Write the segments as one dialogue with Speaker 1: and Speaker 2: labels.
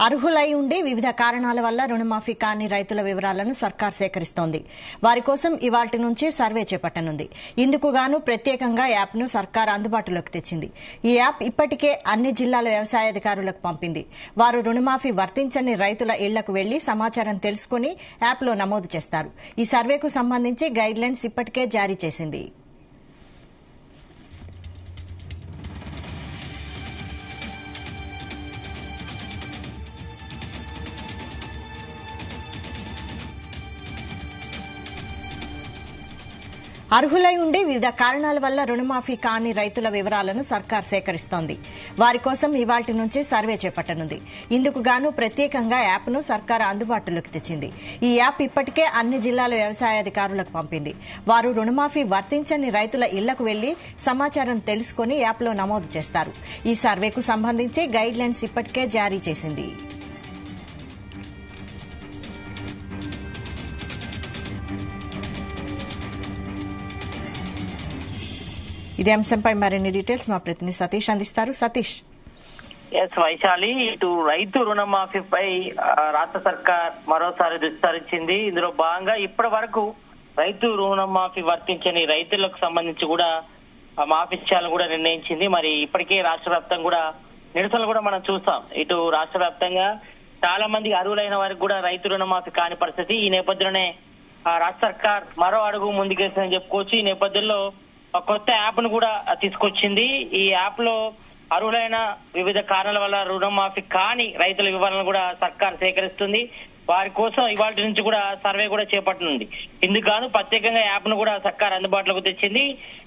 Speaker 1: అర్హులై ఉండి వివిధ కారణాల వల్ల రుణమాఫీ కాని రైతుల వివరాలను సర్కార్ సేకరిస్తోంది. వారి కోసం ఇవాల్టి నుంచి సర్వే చేపట్టనుంది. ఇందుకు గాను ప్రత్యేకంగా యాప్ను సర్కార్ అందుబాటులోకి తెచ్చింది. ఈ యాప్ ఇప్పటికే అన్ని జిల్లాల వ్యవసాయాధికారులకు పంపింది. వారు రుణమాఫీ వర్తించని రైతుల ఇళ్లకు వెళ్లి సమాచారం తెలుసుకుని యాప్లో నమోదు చేస్తారు. ఈ సర్వేకు సంబంధించి గైడ్ లైన్స్ ఇప్పటికే జారీ చేసింది. అర్హులై ఉండి వివిధ కారణాల వల్ల రుణమాఫీ కాని రైతుల వివరాలను సర్కార్ సేకరిస్తోంది. వారి కోసం ఇవాల్టి నుంచి సర్వే చేపట్టనుంది. ఇందుకు గాను ప్రత్యేకంగా యాప్ను సర్కార్ అందుబాటులోకి తెచ్చింది. ఈ యాప్ ఇప్పటికే అన్ని జిల్లాల వ్యవసాయాధికారులకు పంపింది. వారు రుణమాఫీ వర్తించని రైతుల ఇళ్లకు వెళ్లి సమాచారం తెలుసుకుని యాప్లో నమోదు చేస్తారు. ఈ సర్వేకు సంబంధించి గైడ్ లైన్స్ ఇప్పటికే జారీ చేసింది. ఇదే అంశంపై మరిన్ని డీటెయిల్స్ మా ప్రతినిధి సతీష్ అందిస్తారు. సతీష్.
Speaker 2: వైశాలి, ఇటు రైతు రుణమాఫీపై రాష్ట్ర సర్కార్ మరోసారి విస్తరించింది. ఇందులో భాగంగా ఇప్పటి వరకు రైతు రుణమాఫీ వర్తించని రైతులకు సంబంధించి కూడా మాఫీ చేయాలని కూడా నిర్ణయించింది. మరి ఇప్పటికే రాష్ట్ర వ్యాప్తంగా కూడా నిరసనలు కూడా మనం చూస్తాం. ఇటు రాష్ట్ర వ్యాప్తంగా చాలా మంది అర్హులైన వారికి కూడా రైతు రుణమాఫీ కాని పరిస్థితి. ఈ నేపథ్యంలోనే రాష్ట్ర సర్కార్ మరో అడుగు ముందుకేసిందని చెప్పుకోవచ్చు. ఈ నేపథ్యంలో కొత్త యాప్ ను కూడా తీసుకొచ్చింది. ఈ యాప్ లో అర్హులైన వివిధ కారణాల వల్ల రుణమాఫీ కాని రైతుల వివరాలను కూడా సర్కార్ సేకరిస్తుంది. వారి కోసం ఇవాళ నుంచి కూడా సర్వే కూడా చేపట్టనుంది. ఇందుకు గాను ప్రత్యేకంగా యాప్ ను కూడా సర్కార్ అందుబాటులోకి తెచ్చింది.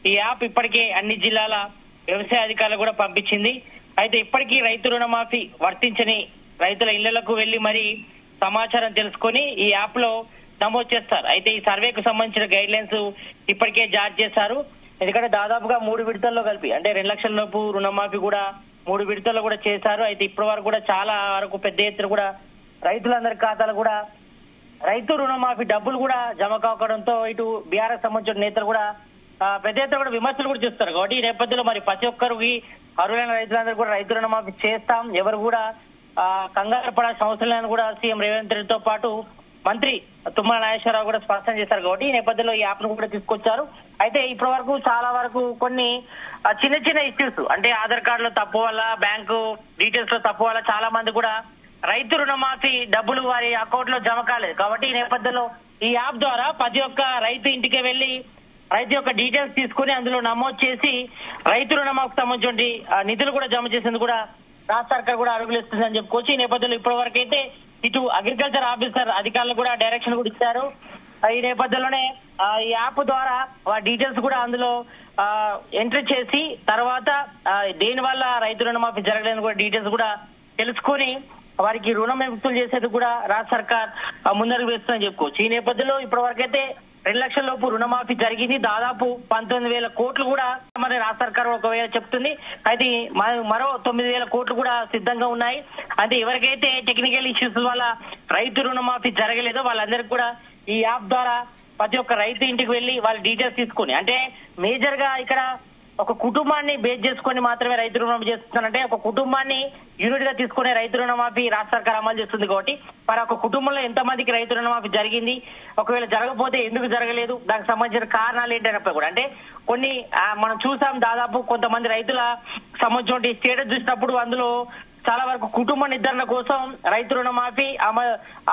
Speaker 2: ఈ యాప్ ఇప్పటికే అన్ని జిల్లాల వ్యవసాయ అధికారులు కూడా పంపించింది. అయితే ఇప్పటికీ రైతు రుణమాఫీ వర్తించని రైతుల ఇళ్లకు వెళ్లి మరి సమాచారం తెలుసుకొని ఈ యాప్ లో నమోదు చేస్తారు. అయితే ఈ సర్వేకు సంబంధించిన గైడ్ లైన్స్ ఇప్పటికే జారీ చేశారు. ఎందుకంటే దాదాపుగా 3 విడతల్లో కలిపి అంటే 2 లక్షల లోపు రుణమాఫీ కూడా 3 విడతల్లో కూడా చేశారు. అయితే ఇప్పటి వరకు కూడా చాలా వరకు పెద్ద ఎత్తున కూడా రైతులందరి ఖాతాలు కూడా రైతు రుణమాఫీ డబ్బులు కూడా జమ కావడంతో ఇటు బీఆర్ఎస్ సంబంధించిన నేతలు కూడా పెద్ద ఎత్తున కూడా విమర్శలు కూడా చేస్తారు. కాబట్టి ఈ నేపథ్యంలో మరి ప్రతి ఒక్కరికి అర్హులైన రైతులందరూ కూడా రైతు రుణమాఫీ చేస్తాం, ఎవరు కూడా కంగారు పడాల్సిన అవసరం లేదని కూడా సీఎం రేవంత్ రెడ్డితో పాటు మంత్రి తుమ్మల నాగేశ్వరరావు కూడా స్పష్టం చేశారు. కాబట్టి ఈ నేపథ్యంలో ఈ యాప్ ను కూడా తీసుకొచ్చారు. అయితే ఇప్పటి వరకు చాలా వరకు కొన్ని చిన్న చిన్న ఇష్యూస్ అంటే ఆధార్ కార్డులో తప్పు వల్ల, బ్యాంకు డీటెయిల్స్ లో తప్పు వల్ల చాలా మంది కూడా రైతు రుణమాఫీ డబ్బులు వారి అకౌంట్ లో జమ కాలేదు. కాబట్టి ఈ నేపథ్యంలో ఈ యాప్ ద్వారా ప్రతి ఒక్క రైతు ఇంటికి వెళ్లి రైతు యొక్క డీటెయిల్స్ తీసుకుని అందులో నమోదు చేసి రైతు రుణమాఫీకి సంబంధించి నిధులు కూడా జమ చేసేందుకు కూడా రాష్ట్ర సర్కార్ కూడా అడుగులు ఇస్తుందని చెప్పుకోవచ్చు. ఈ నేపథ్యంలో ఇప్పటి వరకు అయితే ఇటు అగ్రికల్చర్ ఆఫీసర్ అధికారులు కూడా డైరెక్షన్ కూడా ఇచ్చారు. ఈ నేపథ్యంలోనే ఈ యాప్ ద్వారా డీటెయిల్స్ కూడా అందులో ఎంట్రీ చేసి తర్వాత దేని వల్ల రైతు రుణమాఫీ జరగలేని కూడా డీటెయిల్స్ కూడా తెలుసుకుని వారికి రుణం విముక్తులు చేసేందుకు కూడా రాష్ట్ర సర్కార్ ముందడుగు వేస్తుందని చెప్పుకోవచ్చు. ఈ నేపథ్యంలో ఇప్పటి వరకు అయితే 2 లక్షల లోపు రుణమాఫీ జరిగింది. దాదాపు 19,000 కోట్లు కూడా మరి రాష్ట్ర సర్కార్ ఒకవేళ చెప్తుంది. అయితే మరో 9,000 కోట్లు కూడా సిద్ధంగా ఉన్నాయి. అంటే ఎవరికైతే టెక్నికల్ ఇష్యూస్ వల్ల రైతు రుణమాఫీ జరగలేదో వాళ్ళందరికీ కూడా ఈ యాప్ ద్వారా ప్రతి ఒక్క రైతు ఇంటికి వెళ్లి వాళ్ళ డీటెయిల్స్ తీసుకుని అంటే మేజర్ గా ఇక్కడ ఒక కుటుంబాన్ని బేస్ చేసుకుని మాత్రమే రైతు రుణమాఫీ చేస్తున్నారంటే ఒక కుటుంబాన్ని యూనిట్ గా తీసుకునే రైతు రుణమాఫీ రాష్ట్ర సర్కార్ అమలు చేస్తుంది. కాబట్టి మరి ఒక కుటుంబంలో ఎంత మందికి రైతు రుణమాఫీ జరిగింది, ఒకవేళ జరగకపోతే ఎందుకు జరగలేదు, దానికి సంబంధించిన కారణాలు ఏంటన్నప్పుడు కూడా అంటే కొన్ని మనం చూసాం. దాదాపు కొంతమంది రైతుల సంబంధించిన స్టేటస్ చూసినప్పుడు అందులో చాలా వరకు కుటుంబ నిర్ధారణ కోసం రైతు రుణమాఫీ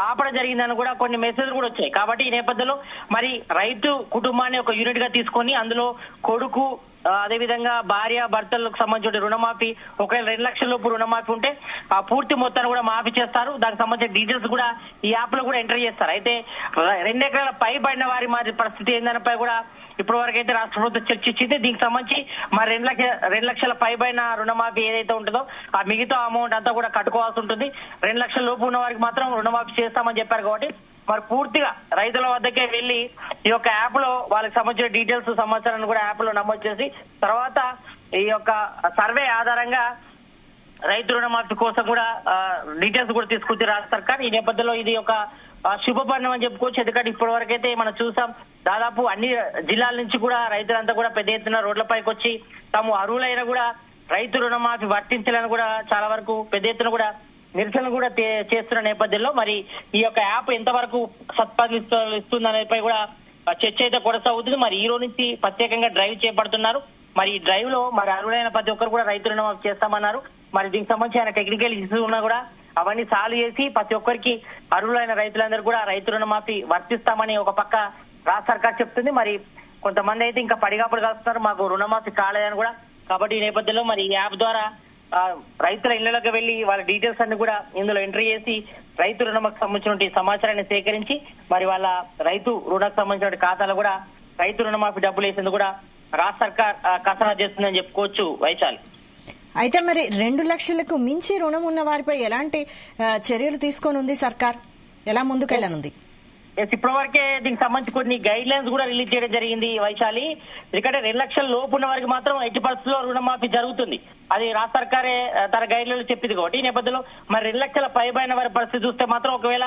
Speaker 2: ఆపడం జరిగిందని కూడా కొన్ని మెసేజ్లు కూడా వచ్చాయి. కాబట్టి ఈ నేపథ్యంలో మరి రైతు కుటుంబాన్ని ఒక యూనిట్ గా తీసుకొని అందులో కొడుకు అదేవిధంగా భార్య భర్తలకు సంబంధించిన రుణమాఫీ ఒకవేళ 2 లక్షల లోపు రుణమాఫీ ఉంటే ఆ పూర్తి మొత్తాన్ని కూడా మాఫీ చేస్తారు. దానికి సంబంధించిన డీటెయిల్స్ కూడా ఈ యాప్ లో కూడా ఎంటర్ చేస్తారు. అయితే 2 ఎకరాల పైబడిన వారి మరి పరిస్థితి ఏందనిపై కూడా ఇప్పటి వరకు అయితే రాష్ట్ర ప్రభుత్వం చర్చించింది. దీనికి సంబంధించి మరి 2 లక్షల పైబడిన రుణమాఫీ ఏదైతే ఉంటుందో ఆ మిగతా అమౌంట్ అంతా కూడా కట్టుకోవాల్సి ఉంటుంది. 2 లక్షల లోపు ఉన్న వారికి మాత్రం రుణమాఫీ చేస్తామని చెప్పారు. కాబట్టి మరి పూర్తిగా రైతుల వద్దకే వెళ్లి ఈ యొక్క యాప్ లో వాళ్ళకి సంబంధించిన డీటెయిల్స్ సమాచారాన్ని కూడా యాప్ లో నమోదు చేసి తర్వాత ఈ యొక్క సర్వే ఆధారంగా రైతు రుణమాఫీ కోసం కూడా డీటెయిల్స్ కూడా తీసుకొచ్చి రాష్ట్ర సర్కార్. ఈ నేపథ్యంలో ఇది ఒక శుభపరిణామం అని చెప్పుకోవచ్చు. ఎందుకంటే ఇప్పటి వరకు అయితే మనం చూసాం దాదాపు అన్ని జిల్లాల నుంచి కూడా రైతులంతా కూడా పెద్ద ఎత్తున రోడ్లపైకి వచ్చి తాము అర్హులైన కూడా రైతు రుణమాఫీ వర్తించాలని కూడా చాలా వరకు పెద్ద ఎత్తున కూడా నిరసనలు కూడా చేస్తున్న నేపథ్యంలో మరి ఈ యొక్క యాప్ ఎంతవరకు ఇస్తుందనేపై కూడా చర్చ అయితే కొనసాగుతుంది. మరి ఈ రోజు నుంచి ప్రత్యేకంగా డ్రైవ్ చేపడుతున్నారు. మరి ఈ డ్రైవ్ లో మరి అర్హులైన ప్రతి ఒక్కరు కూడా రైతు రుణమాఫీ చేస్తామన్నారు. మరి దీనికి సంబంధించిన టెక్నికల్ ఇష్యూస్ ఉన్నా కూడా అవన్నీ సాల్వ్ చేసి ప్రతి ఒక్కరికి అర్హులైన రైతులందరూ కూడా రైతు రుణమాఫీ వర్తిస్తామని ఒక పక్క రాష్ట్ర సర్కార్ చెప్తుంది. మరి కొంతమంది అయితే ఇంకా పడిగాపులు కలుస్తున్నారు, మాకు రుణమాఫీ కాలేదని కూడా. కాబట్టి ఈ నేపథ్యంలో మరి ఈ యాప్ ద్వారా రైతుల ఇళ్లలోకి వెళ్లి వాళ్ళ డీటెయిల్స్ అన్ని కూడా ఇందులో ఎంట్రీ చేసి రైతు రుణమాఫీకి సంబంధించిన సమాచారాన్ని సేకరించి మరి వాళ్ళ రైతు రుణకు సంబంధించిన ఖాతాలో కూడా రైతు రుణమాఫీ డబ్బులు వేసేందుకు కూడా రాష్ట్ర సర్కార్ కసరత్తు చేస్తుందని చెప్పుకోవచ్చు వైశాలి.
Speaker 1: అయితే మరి 2 లక్షలకు మించి రుణం ఉన్న వారిపై ఎలాంటి చర్యలు తీసుకొని ఉంది సర్కార్, ఎలా ముందుకెళ్లనుంది?
Speaker 2: ఇప్పటి వరకే దీనికి సంబంధించి కొన్ని గైడ్ లైన్స్ కూడా రిలీజ్ చేయడం జరిగింది వైశాలి. ఎందుకంటే 2 లక్షల లోపు ఉన్న వారికి మాత్రం ఎట్టి పరిస్థితుల్లో రుణమాఫీ జరుగుతుంది. అది రాష్ట్ర సర్కారే తన గైడ్ లైన్లు చెప్పింది కాబట్టి ఈ నేపథ్యంలో మరి 2 లక్షల పైబైన వారి పరిస్థితి చూస్తే మాత్రం ఒకవేళ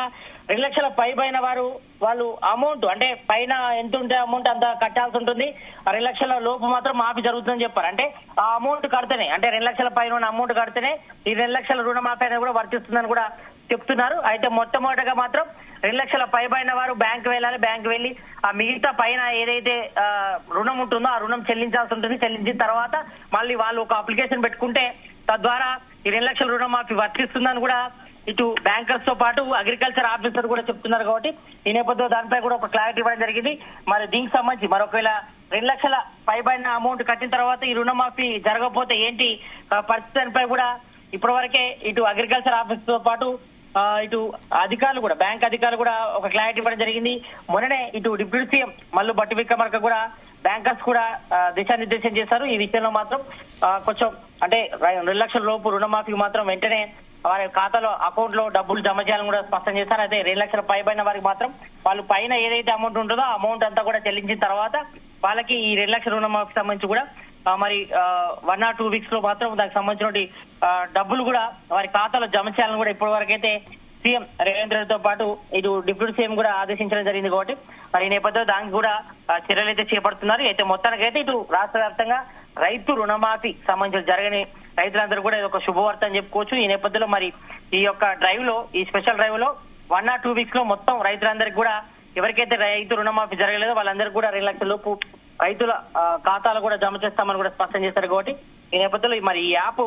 Speaker 2: 2 లక్షల పైబైన వారు వాళ్ళు అమౌంట్ అంటే పైన ఎంత ఉంటే అమౌంట్ అంత కట్టాల్సి ఉంటుంది. 2 లక్షల లోపు మాత్రం మాఫీ జరుగుతుందని చెప్పారు. అంటే ఆ అమౌంట్ కడితేనే, అంటే 2 లక్షల పైన ఉన్న అమౌంట్ కడితేనే ఈ 2 లక్షల రుణమాఫీ అనేది కూడా వర్తిస్తుందని కూడా చెప్తున్నారు. అయితే మొట్టమొదటిగా మాత్రం 2 లక్షల పైబైన వారు బ్యాంక్ వెళ్ళాలి. బ్యాంక్ వెళ్లి ఆ మిగతా పైన ఏదైతే రుణం ఉంటుందో ఆ రుణం చెల్లించాల్సి ఉంటుంది. చెల్లించిన తర్వాత మళ్ళీ వాళ్ళు ఒక అప్లికేషన్ పెట్టుకుంటే తద్వారా ఈ 2 లక్షల రుణమాఫీ వర్తిస్తుందని కూడా ఇటు బ్యాంకర్స్ తో పాటు అగ్రికల్చర్ ఆఫీసర్ కూడా చెప్తున్నారు. కాబట్టి ఈ నేపథ్యంలో దానిపై కూడా ఒక క్లారిటీ ఇవ్వడం జరిగింది. మరి దీనికి సంబంధించి మరొకవేళ 2 లక్షల పైబడిన అమౌంట్ కట్టిన తర్వాత ఈ రుణమాఫీ జరగకపోతే ఏంటి పరిస్థితిపై కూడా ఇప్పటి వరకే ఇటు అగ్రికల్చర్ ఆఫీస్ తో పాటు ఇటు అధికారులు కూడా, బ్యాంక్ అధికారులు కూడా ఒక క్లారిటీ ఇవ్వడం జరిగింది. మొన్ననే ఇటు డిప్యూటీ సీఎం మల్లు భట్టి విక్రమార్క కూడా బ్యాంకర్స్ కూడా దిశానిర్దేశం చేశారు. ఈ విషయంలో మాత్రం కొంచెం అంటే 2 లక్షల లోపు రుణమాఫీకి మాత్రం వెంటనే వారి ఖాతాలో అకౌంట్ లో డబ్బులు జమ చేయాలని కూడా స్పష్టం చేశారు. అయితే 2 లక్షల పైబడిన వారికి మాత్రం వాళ్ళు పైన ఏదైతే అమౌంట్ ఉంటుందో ఆ అమౌంట్ అంతా కూడా చెల్లించిన తర్వాత వాళ్ళకి ఈ 2 లక్షల రుణమాఫీకి సంబంధించి కూడా మరి 1 or 2 వీక్స్ లో మాత్రం దానికి సంబంధించిన డబ్బులు కూడా వారి ఖాతాలో జమ చేయాలని కూడా ఇప్పటి వరకు అయితే సీఎం రేవంత్ రెడ్డితో పాటు ఇటు డిప్యూటీ సీఎం కూడా ఆదేశించడం జరిగింది. కాబట్టి మరి ఈ నేపథ్యంలో దానికి కూడా చర్యలు అయితే చేపడుతున్నారు. అయితే మొత్తానికైతే ఇటు రాష్ట్ర వ్యాప్తంగా రైతు రుణమాఫీ సంబంధించిన జరగని రైతులందరూ కూడా ఇది ఒక శుభవార్త అని చెప్పుకోవచ్చు. ఈ నేపథ్యంలో మరి ఈ యొక్క డ్రైవ్ లో, ఈ స్పెషల్ డ్రైవ్ లో 1 or 2 వీక్స్ లో మొత్తం రైతులందరికీ కూడా ఎవరికైతే రైతు రుణమాఫీ జరగలేదో వాళ్ళందరికీ కూడా 2 లక్షల లోపు రైతుల ఖాతాలు కూడా జమ చేస్తామని కూడా స్పష్టం చేశారు. కాబట్టి ఈ నేపథ్యంలో మరి ఈ యాప్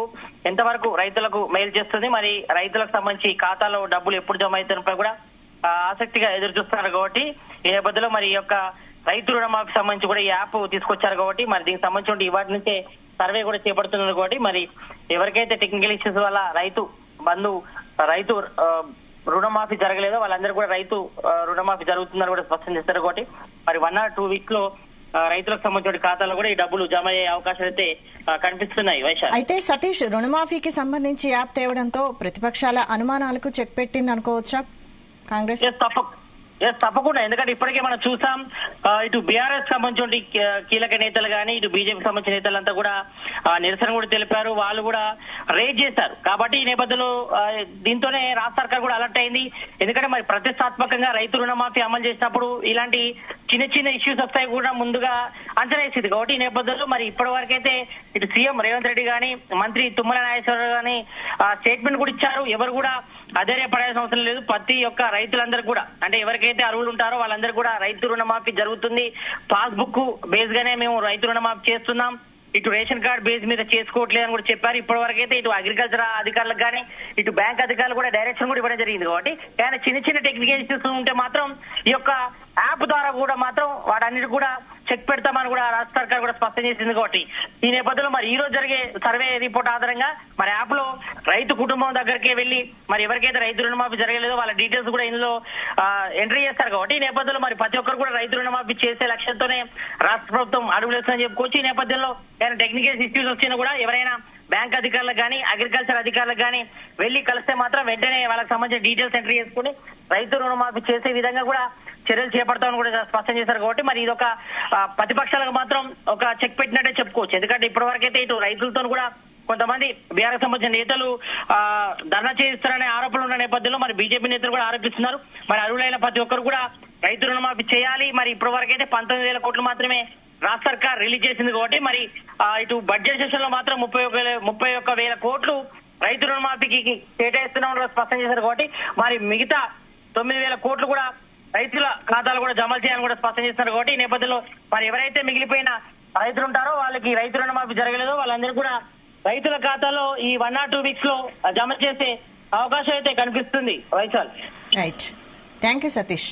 Speaker 2: ఎంతవరకు రైతులకు మేలు చేస్తుంది, మరి రైతులకు సంబంధించి ఖాతాలో డబ్బులు ఎప్పుడు జమ అవుతాయని కూడా ఆసక్తిగా ఎదురు చూస్తున్నారు. కాబట్టి ఈ నేపథ్యంలో మరి ఈ యొక్క రైతు రుణమాఫీ సంబంధించి కూడా ఈ యాప్ తీసుకొచ్చారు. కాబట్టి మరి దీనికి సంబంధించి వాటి నుంచే సర్వే కూడా చేపడుతున్నారు. కాబట్టి మరి ఎవరికైతే టెక్నికల్ ఇష్యూస్ వల్ల రైతు రుణమాఫీ జరగలేదో వాళ్ళందరూ కూడా రైతు రుణమాఫీ జరుగుతుందని కూడా స్పష్టం చేస్తారు. కాబట్టి మరి 1 or 2 వీక్స్ లో రైతులకు సంబంధించిన ఖాతాలో కూడా ఈ డబ్బులు జమ అయ్యే అవకాశాలు అయితే కనిపిస్తున్నాయి. వైశాఖ,
Speaker 1: అయితే సతీష్, రుణమాఫీకి సంబంధించి యాప్ తేవడంతో ప్రతిపక్షాల అనుమానాలకు చెక్ పెట్టింది అనుకోవచ్చా కాంగ్రెస్?
Speaker 2: తప్పకుండా. ఎందుకంటే ఇప్పటికే మనం చూసాం ఇటు బీఆర్ఎస్ సంబంధించిన కీలక నేతలు కానీ ఇటు బీజేపీ సంబంధించిన నేతలంతా కూడా నిరసన కూడా తెలిపారు, వాళ్ళు కూడా రేజ్ చేశారు. కాబట్టి ఈ నేపథ్యంలో దీంతోనే రాష్ట్ర సర్కార్ కూడా అలర్ట్ అయింది. ఎందుకంటే మరి ప్రతిష్టాత్మకంగా రైతు రుణమాఫీ అమలు చేసినప్పుడు ఇలాంటి చిన్న చిన్న ఇష్యూస్ వస్తాయి కూడా ముందుగా అంచనా వేసింది. కాబట్టి ఈ నేపథ్యంలో మరి ఇప్పటి వరకైతే ఇటు సీఎం రేవంత్ రెడ్డి గాని మంత్రి తుమ్మల నాగేశ్వరరావు గాని స్టేట్మెంట్ కూడా ఇచ్చారు. ఎవరు కూడా అధైర్యపడాల్సిన అవసరం లేదు. ప్రతి ఒక్క రైతులందరూ కూడా, అంటే ఎవరికైతే అర్హులు ఉంటారో వాళ్ళందరూ కూడా రైతు రుణమాఫీ జరుగుతుంది. పాస్బుక్ బేస్ గానే మేము రైతు రుణమాఫీ చేస్తున్నాం, ఇటు రేషన్ కార్డ్ బేస్ మీద చేసుకోవట్లేదని కూడా చెప్పారు. ఇప్పటి వరకైతే ఇటు అగ్రికల్చర్ అధికారులకు కానీ ఇటు బ్యాంక్ అధికారులు కూడా డైరెక్షన్ కూడా ఇవ్వడం జరిగింది. కాబట్టి కానీ చిన్న చిన్న టెక్నికల్ ఇష్యూస్ ఉంటే మాత్రం ఈ యొక్క యాప్ ద్వారా కూడా మాత్రం వాటన్నిటి కూడా చెక్ పెడతామని కూడా రాష్ట్ర సర్కార్ కూడా స్పష్టం చేసింది. కాబట్టి ఈ నేపథ్యంలో మరి ఈ రోజు జరిగే సర్వే రిపోర్ట్ ఆధారంగా మరి యాప్ లో రైతు కుటుంబం దగ్గరికి వెళ్లి మరి ఎవరికైతే రైతు రుణమాఫీ జరగలేదో వాళ్ళ డీటెయిల్స్ కూడా ఇందులో ఎంట్రీ చేస్తారు. కాబట్టి ఈ నేపథ్యంలో మరి ప్రతి ఒక్కరు కూడా రైతు రుణమాఫీ చేసే లక్ష్యంతోనే రాష్ట్ర ప్రభుత్వం అడుగులేస్తుందని చెప్పుకోవచ్చు. ఈ నేపథ్యంలో టెక్నికల్ ఇష్యూస్ వచ్చినా కూడా ఎవరైనా బ్యాంక్ అధికారులకు కానీ అగ్రికల్చర్ అధికారులకు కానీ వెళ్లి కలిస్తే మాత్రం వెంటనే వాళ్ళకి సంబంధించిన డీటెయిల్స్ ఎంట్రీ చేసుకుని రైతు రుణమాఫీ చేసే విధంగా కూడా చర్యలు చేపడతామని కూడా స్పష్టం చేశారు. కాబట్టి మరి ఇది ఒక ప్రతిపక్షాలకు మాత్రం ఒక చెక్ పెట్టినట్టే చెప్పుకోవచ్చు. ఎందుకంటే ఇప్పటి వరకైతే ఇటు రైతులతో కూడా కొంతమంది బీఆర్ఎస్ సంబంధించిన నేతలు ధర్నా చేయిస్తారనే ఆరోపణలు ఉన్న నేపథ్యంలో మరి బీజేపీ నేతలు కూడా ఆరోపిస్తున్నారు. మరి అర్హులైన ప్రతి ఒక్కరు కూడా రైతు రుణమాఫీ చేయాలి. మరి ఇప్పటి వరకైతే 19,000 కోట్లు మాత్రమే రాష్ట్ర సర్కార్ రిలీజ్ చేసింది. కాబట్టి మరి ఇటు బడ్జెట్ సెషన్ లో మాత్రం 31,000 కోట్లు రైతు రుణమాఫీకి కేటాయిస్తున్నామని స్పష్టం చేశారు. కాబట్టి మరి మిగతా 9,000 కోట్లు కూడా రైతుల ఖాతాలు కూడా జమ చేయాలని కూడా స్పష్టం చేస్తున్నారు. కాబట్టి ఈ నేపథ్యంలో మరి ఎవరైతే మిగిలిపోయిన రైతులు ఉంటారో వాళ్ళకి రైతు రుణమాఫీ జరగలేదో వాళ్ళందరూ కూడా రైతుల ఖాతాలో ఈ 1 or 2 weeks లో జమ చేసే అవకాశం అయితే కనిపిస్తుంది. Vaishal.
Speaker 1: Right, thank you Satish.